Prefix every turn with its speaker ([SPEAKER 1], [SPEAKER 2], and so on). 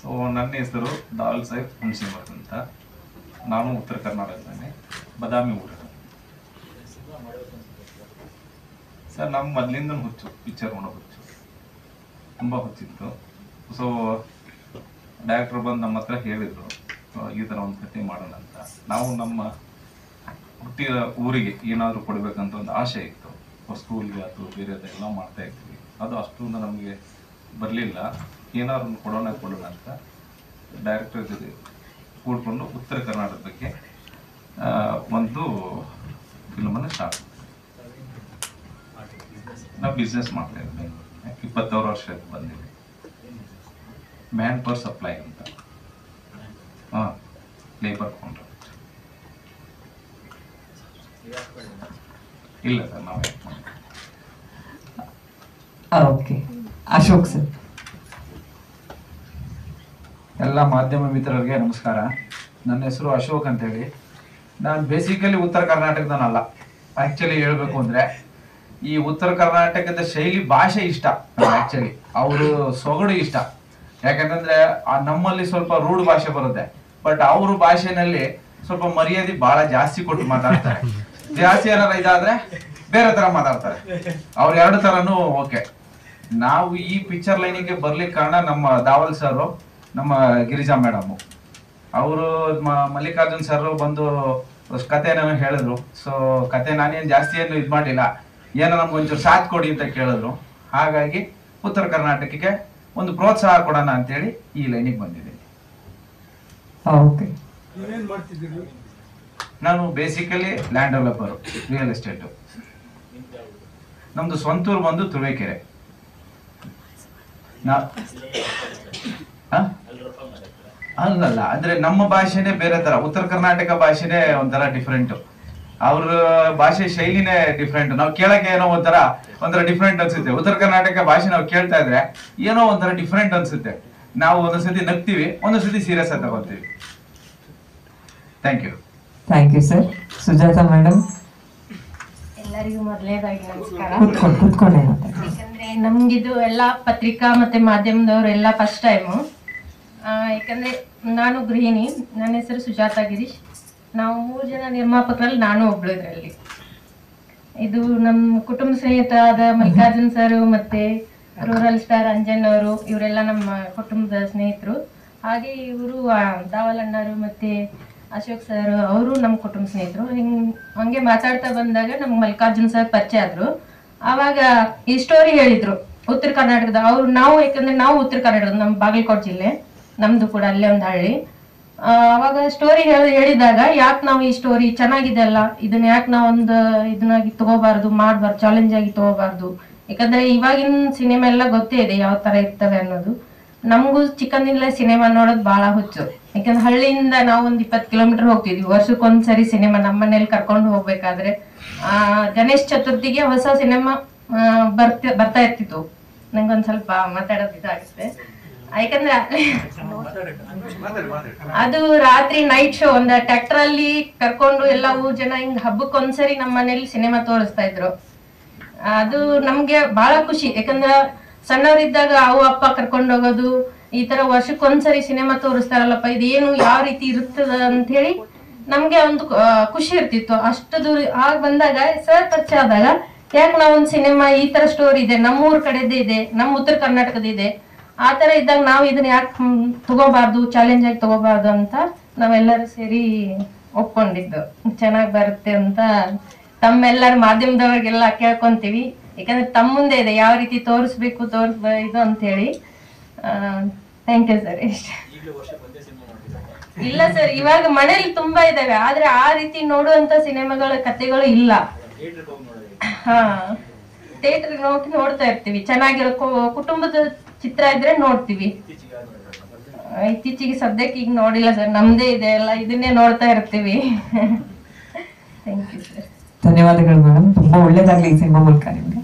[SPEAKER 1] So ನನ್ನ ಹೆಸರು ದಾಲ್ ಸಾಹೇಬ್ ಹುಣಸಿಮಠ್ ಅಂತ. ನಾನು ಉತ್ತರ ಕರ್ನಾಟಕದಲ್ಲಿ ಬದಾಮಿ ಊರ ಸರ್. ನಮ್ಮ ಮೊದಲಿಂದ ಹುಚ್ಚು, ಪಿಕ್ಚರ್ ಮಾಡೋ ಹುಚ್ಚು, ತುಂಬ ಹುಚ್ಚಿತ್ತು. ಸೊ ಡೈರೆಕ್ಟರ್ ಬಂದು ನಮ್ಮ ಹತ್ರ ಹೇಳಿದರು ಈ ಥರ ಒಂದು ಕತೆ ಮಾಡೋಣ ಅಂತ. ನಾವು ನಮ್ಮ ಹುಟ್ಟಿದ ಊರಿಗೆ ಏನಾದರೂ ಕೊಡಬೇಕಂತ ಒಂದು ಆಸೆ ಇತ್ತು. ಸ್ಕೂಲ್ಗೆ ಅಥವಾ ಬೇರೆದೆಲ್ಲ ಮಾಡ್ತಾ ಇದ್ವಿ. ಅದು ಅಷ್ಟೊಂದು ನಮಗೆ ಬರಲಿಲ್ಲ. ಏನಾದ್ರು ಕೊಡೋಣ ಅಂತ ಡೈರೆಕ್ಟರ್ ಜೊತೆ ಕೂಡ್ಕೊಂಡು ಉತ್ತರ ಕರ್ನಾಟಕದ ಬಗ್ಗೆ ಒಂದು ಫಿಲ್ಮನ್ನು ಸ್ಟಾರ್ಟ್. ನಾವು ಬಿಸ್ನೆಸ್ ಮಾಡ್ತಾ ಇದ್ವಿ. 26 ವರ್ಷ ಬಂದಿದೆ. ಮ್ಯಾನ್ ಪವರ್ ಸಪ್ಲೈ ಅಂತ, ಲೇಬರ್ ಕಾಂಟ್ರಾಕ್ಟ್. ಇಲ್ಲ ಸರ್, ನಾವೇ.
[SPEAKER 2] Okay, Ashok sir.
[SPEAKER 3] ಎಲ್ಲ ಮಾಧ್ಯಮ ಮಿತ್ರರಿಗೆ ನಮಸ್ಕಾರ. ನನ್ನ ಹೆಸರು ಅಶೋಕ್ ಅಂತೇಳಿ. ನಾನು ಬೇಸಿಕಲಿ ಉತ್ತರ ಕರ್ನಾಟಕದನಲ್ಲ. ಆ್ಯಕ್ಚುಲಿ ಹೇಳಬೇಕು ಅಂದರೆ ಈ ಉತ್ತರ ಕರ್ನಾಟಕದ ಶೈಲಿ, ಭಾಷೆ ಇಷ್ಟ. ಆ್ಯಕ್ಚುಲಿ ಅವರು ಸೊಗಡು ಇಷ್ಟ. ಯಾಕಂತಂದರೆ ನಮ್ಮಲ್ಲಿ ಸ್ವಲ್ಪ ರೂಢ ಭಾಷೆ ಬರುತ್ತೆ, ಬಟ್ ಅವ್ರ ಭಾಷೆನಲ್ಲಿ ಸ್ವಲ್ಪ ಮರ್ಯಾದೆ ಭಾಳ ಜಾಸ್ತಿ ಕೊಟ್ಟು ಮಾತಾಡ್ತಾರೆ. ಜಾಸ್ತಿ ಏನಾರ ಇದಾದರೆ ಬೇರೆ ಥರ ಮಾತಾಡ್ತಾರೆ. ಅವ್ರು ಎರಡು ಥರನೂ ಓಕೆ. ನಾವು ಈ ಪಿಕ್ಚರ್ ಲೈನಿಗೆ ಬರ್ಲಿಕ್ಕೆ ಕಾರಣ ನಮ್ಮ ದಾವಲ್ ಸರು, ನಮ್ಮ ಗಿರಿಜಾ ಮೇಡಮು. ಅವರು ಮಲ್ಲಿಕಾರ್ಜುನ್ ಸರ್ ಬಂದು ಕತೆನ ಹೇಳಿದ್ರು. ಸೊ ಕತೆ ನಾನೇನು ಜಾಸ್ತಿ ಏನು ಇದು ಮಾಡಿಲ್ಲ, ಏನೋ ನಮ್ಗೆ ಒಂಚೂರು ಸಾಥ್ ಕೊಡಿ ಅಂತ ಕೇಳಿದ್ರು. ಹಾಗಾಗಿ ಉತ್ತರ ಕರ್ನಾಟಕಕ್ಕೆ ಒಂದು ಪ್ರೋತ್ಸಾಹ ಕೊಡೋಣ ಅಂತೇಳಿ ಈ ಲೈನಿಗೆ ಬಂದಿದ್ದೀನಿ.
[SPEAKER 2] ಓಕೆ,
[SPEAKER 3] ನಾನು basically land developer, real estate. ನಮ್ದು ಸ್ವಂತೂರು ಬಂದು ತುರುವೇಕೆರೆ. ಅಲ್ಲಲ್ಲ, ಅಂದ್ರೆ ನಮ್ಮ ಭಾಷೆನೇ ಬೇರೆ ತರ. ಉತ್ತರ ಕರ್ನಾಟಕ ಭಾಷೆನೇ ಒಂಥರ ಡಿಫ್ರೆಂಟ್. ಅವ್ರ ಭಾಷೆ ಶೈಲಿನೇ ಡಿಫ್ರೆಂಟ್. ನಾವು ಕೇಳಕ್ಕೆ ಏನೋ ಒಂಥರ ಡಿಫ್ರೆಂಟ್ ಅನ್ಸುತ್ತೆ. ಉತ್ತರ ಕರ್ನಾಟಕ ಭಾಷೆ ನಾವು ಕೇಳ್ತಾ ಇದ್ರೆ ಏನೋ ಒಂಥರ ಡಿಫ್ರೆಂಟ್ ಅನ್ಸುತ್ತೆ. ನಾವು ಒಂದೊಂದ್ಸತಿ ನಗ್ತೀವಿ, ಒಂದೊಂದ್ಸತಿ ಸೀರಿಯಸ್ ಆಗಿ ತಗೋತೀವಿ. Thank you
[SPEAKER 2] sir. Sujata madam.
[SPEAKER 4] ಎಲ್ಲರಿಗೂ ಮೊದಲನೇದಾಗಿ ನಮಸ್ಕಾರ.
[SPEAKER 2] ಕೂತ್ಕೊಂಡೆ.
[SPEAKER 4] ಯಾಕಂದ್ರೆ ನಮ್ಗಿದು ಎಲ್ಲ ಪತ್ರಿಕಾ ಮತ್ತೆ ಮಾಧ್ಯಮದವರೆಲ್ಲ ಫಸ್ಟ್ ಟೈಮು. ಯಾಕಂದ್ರೆ ನಾನು ಗೃಹಿಣಿ, ನನ್ನ ಹೆಸರು ಸುಜಾತಾ ಗಿರೀಶ್. ನಾವು 3 ಜನ ನಿರ್ಮಾಪಕರಲ್ಲಿ ನಾನು ಒಬ್ಳು ಇದರಲ್ಲಿ. ಇದು ನಮ್ಮ ಕುಟುಂಬ ಸ್ನೇಹಿತರಾದ ಮಲ್ಲಿಕಾರ್ಜುನ್ ಸರ್ ಮತ್ತೆ ರೂರಲ್ ಸ್ಟಾರ್ ಅಂಜನ್ ಅವರು, ಇವರೆಲ್ಲ ನಮ್ಮ ಕುಟುಂಬದ ಸ್ನೇಹಿತರು. ಹಾಗೆ ಇವರು ದಾವಲ್ ಅಣ್ಣರು ಮತ್ತೆ ಅಶೋಕ್ ಸರ್, ಅವರು ನಮ್ಮ ಕುಟುಂಬ ಸ್ನೇಹಿತರು. ಹಂಗೆ ಮಾತಾಡ್ತಾ ಬಂದಾಗ ನಮ್ಗೆ ಮಲ್ಲಿಕಾರ್ಜುನ್ ಸರ್ ಪರಿಚಯ ಆದ್ರು. ಆವಾಗ ಈ ಸ್ಟೋರಿ ಹೇಳಿದ್ರು ಉತ್ತರ ಕರ್ನಾಟಕದ. ಯಾಕಂದ್ರೆ ನಾವು ಉತ್ತರ ಕರ್ನಾಟಕದ, ನಮ್ಮ ಬಾಗಲಕೋಟೆ ಜಿಲ್ಲೆ, ನಮ್ದು ಕೂಡ ಅಲ್ಲೇ ಒಂದು ಹಳ್ಳಿ. ಅವಾಗ ಸ್ಟೋರಿ ಹೇಳಿದಾಗ ಯಾಕೆ ನಾವು ಈ ಸ್ಟೋರಿ ಚೆನ್ನಾಗಿದೆ ಅಲ್ಲ, ಇದನ್ನ ಯಾಕೆ ನಾವು ಇದನ್ನಾಗಿ ತಗೋಬಾರ್ದು, ಮಾಡಬಾರ್ದು, ಚಾಲೆಂಜ್ ಆಗಿ ತಗೋಬಾರ್ದು. ಯಾಕಂದ್ರೆ ಇವಾಗಿನ ಸಿನಿಮಾ ಎಲ್ಲ ಗೊತ್ತೇ ಇದೆ ಯಾವ ತರ ಇರ್ತವೆ ಅನ್ನೋದು. ನಮಗೂ ಚಿಕ್ಕಂದಿನಲ್ಲೇ ಸಿನಿಮಾ ನೋಡೋದು ಬಹಳ ಹುಚ್ಚು. ಯಾಕಂದ್ರೆ ಹಳ್ಳಿಯಿಂದ ನಾವು ಒಂದು 20 ಕಿಲೋಮೀಟರ್ ಹೋಗ್ತಿದ್ವಿ. ವರ್ಷಕ್ಕೊಂದ್ಸರಿ ಸಿನಿಮಾ ನಮ್ಮ ಮನೇಲಿ ಕರ್ಕೊಂಡು ಹೋಗ್ಬೇಕಾದ್ರೆ ಗಣೇಶ್ ಚತುರ್ಥಿಗೆ ಹೊಸ ಸಿನಿಮಾ ಬರ್ತಾ ಇರ್ತಿತ್ತು. ನಂಗೊಂದ್ ಸ್ವಲ್ಪ ಮಾತಾಡೋದು ಇದಾಗುತ್ತೆ. ಯಾಕಂದ್ರೆ ಅದು ರಾತ್ರಿ ನೈಟ್ ಶೋ ಒಂದು ಟ್ರ್ಯಾಕ್ಟರ್ ಅಲ್ಲಿ ಕರ್ಕೊಂಡು ಎಲ್ಲ ಊರ್ ಜನ ಹಿಂಗ್ ಹಬ್ಬಕ್ಕೊಂದ್ಸರಿ ನಮ್ಮ ಮನೇಲಿ ಸಿನಿಮಾ ತೋರಿಸ್ತಾ ಇದ್ರು. ಅದು ನಮ್ಗೆ ಬಹಳ ಖುಷಿ. ಯಾಕಂದ್ರ ಸಣ್ಣವರಿದ್ದಾಗ ಅವು ಅಪ್ಪ ಕರ್ಕೊಂಡು ಹೋಗೋದು, ಈ ತರ ವರ್ಷಕ್ಕೊಂದ್ಸರಿ ಸಿನಿಮಾ ತೋರಿಸ್ತಾರಲ್ಲಪ್ಪ, ಇದೇನು ಯಾವ ರೀತಿ ಇರ್ತದ ಅಂತ ಹೇಳಿ ನಮ್ಗೆ ಒಂದು ಖುಷಿ ಇರ್ತಿತ್ತು. ಅಷ್ಟು ದೂರ ಆಗ ಬಂದಾಗ ಸರ್ ಪರಿಚಯ ಆದಾಗ, ಯಾಕೆ ನಾವೊಂದು ಸಿನಿಮಾ ಈ ತರ ಸ್ಟೋರಿ ಇದೆ, ನಮ್ಮೂರ್ ಕಡೆದೇ ಇದೆ, ನಮ್ಮ ಉತ್ತರ ಕರ್ನಾಟಕದ ಇದೆ, ಆ ತರ ಇದ್ದಾಗ ನಾವು ಇದನ್ನ ಯಾಕೆ ತಗೋಬಾರ್ದು, ಚಾಲೆಂಜ್ ಆಗಿ ತಗೋಬಾರ್ದು ಅಂತ ನಾವೆಲ್ಲರೂ ಸೇರಿ ಒಪ್ಕೊಂಡಿದ್ದು. ಚೆನ್ನಾಗಿ ಬರುತ್ತೆ ಅಂತ ತಮ್ಮೆಲ್ಲರ ಮಾಧ್ಯಮದವ್ರಿಗೆಲ್ಲ ಕೇಳ್ಕೊಂತೀವಿ. ಯಾಕಂದ್ರೆ ತಮ್ಮ ಮುಂದೆ ಇದೆ ಯಾವ ರೀತಿ ತೋರಿಸ್ಬೇಕು ಇದು ಅಂತ ಹೇಳಿ. Thank you sir. ಇಷ್ಟ ಇಲ್ಲ ಸರ್, ಇವಾಗ ಮನೇಲಿ ತುಂಬಾ ಇದಾವೆ, ಆದ್ರೆ ಆ ರೀತಿ ನೋಡುವಂತ ಸಿನಿಮಾಗಳ ಕಥೆಗಳು ಇಲ್ಲ. ಥಿಯೇಟರ್ ನೋಡ್ತಾ ಇರ್ತೀವಿ, ಚೆನ್ನಾಗಿರೋ ಕುಟುಂಬದ ಚಿತ್ರ ಇದ್ರೆ ನೋಡ್ತೀವಿ. ಇತ್ತೀಚೆಗೆ ಸದ್ಯಕ್ಕೆ ಈಗ ನೋಡಿಲ್ಲ ಸರ್, ನಮ್ದೇ ಇದೆ ಅಲ್ಲ, ಇದನ್ನೇ ನೋಡ್ತಾ ಇರ್ತೀವಿ. Thank you sir.
[SPEAKER 2] ಧನ್ಯವಾದಗಳು ಮೇಡಮ್. ತುಂಬಾ ಒಳ್ಳೇದಾಗ್ಲಿ ಈ ಸಿನಿಮಾ ಮೂಲಕ ನಿಮ್ಗೆ.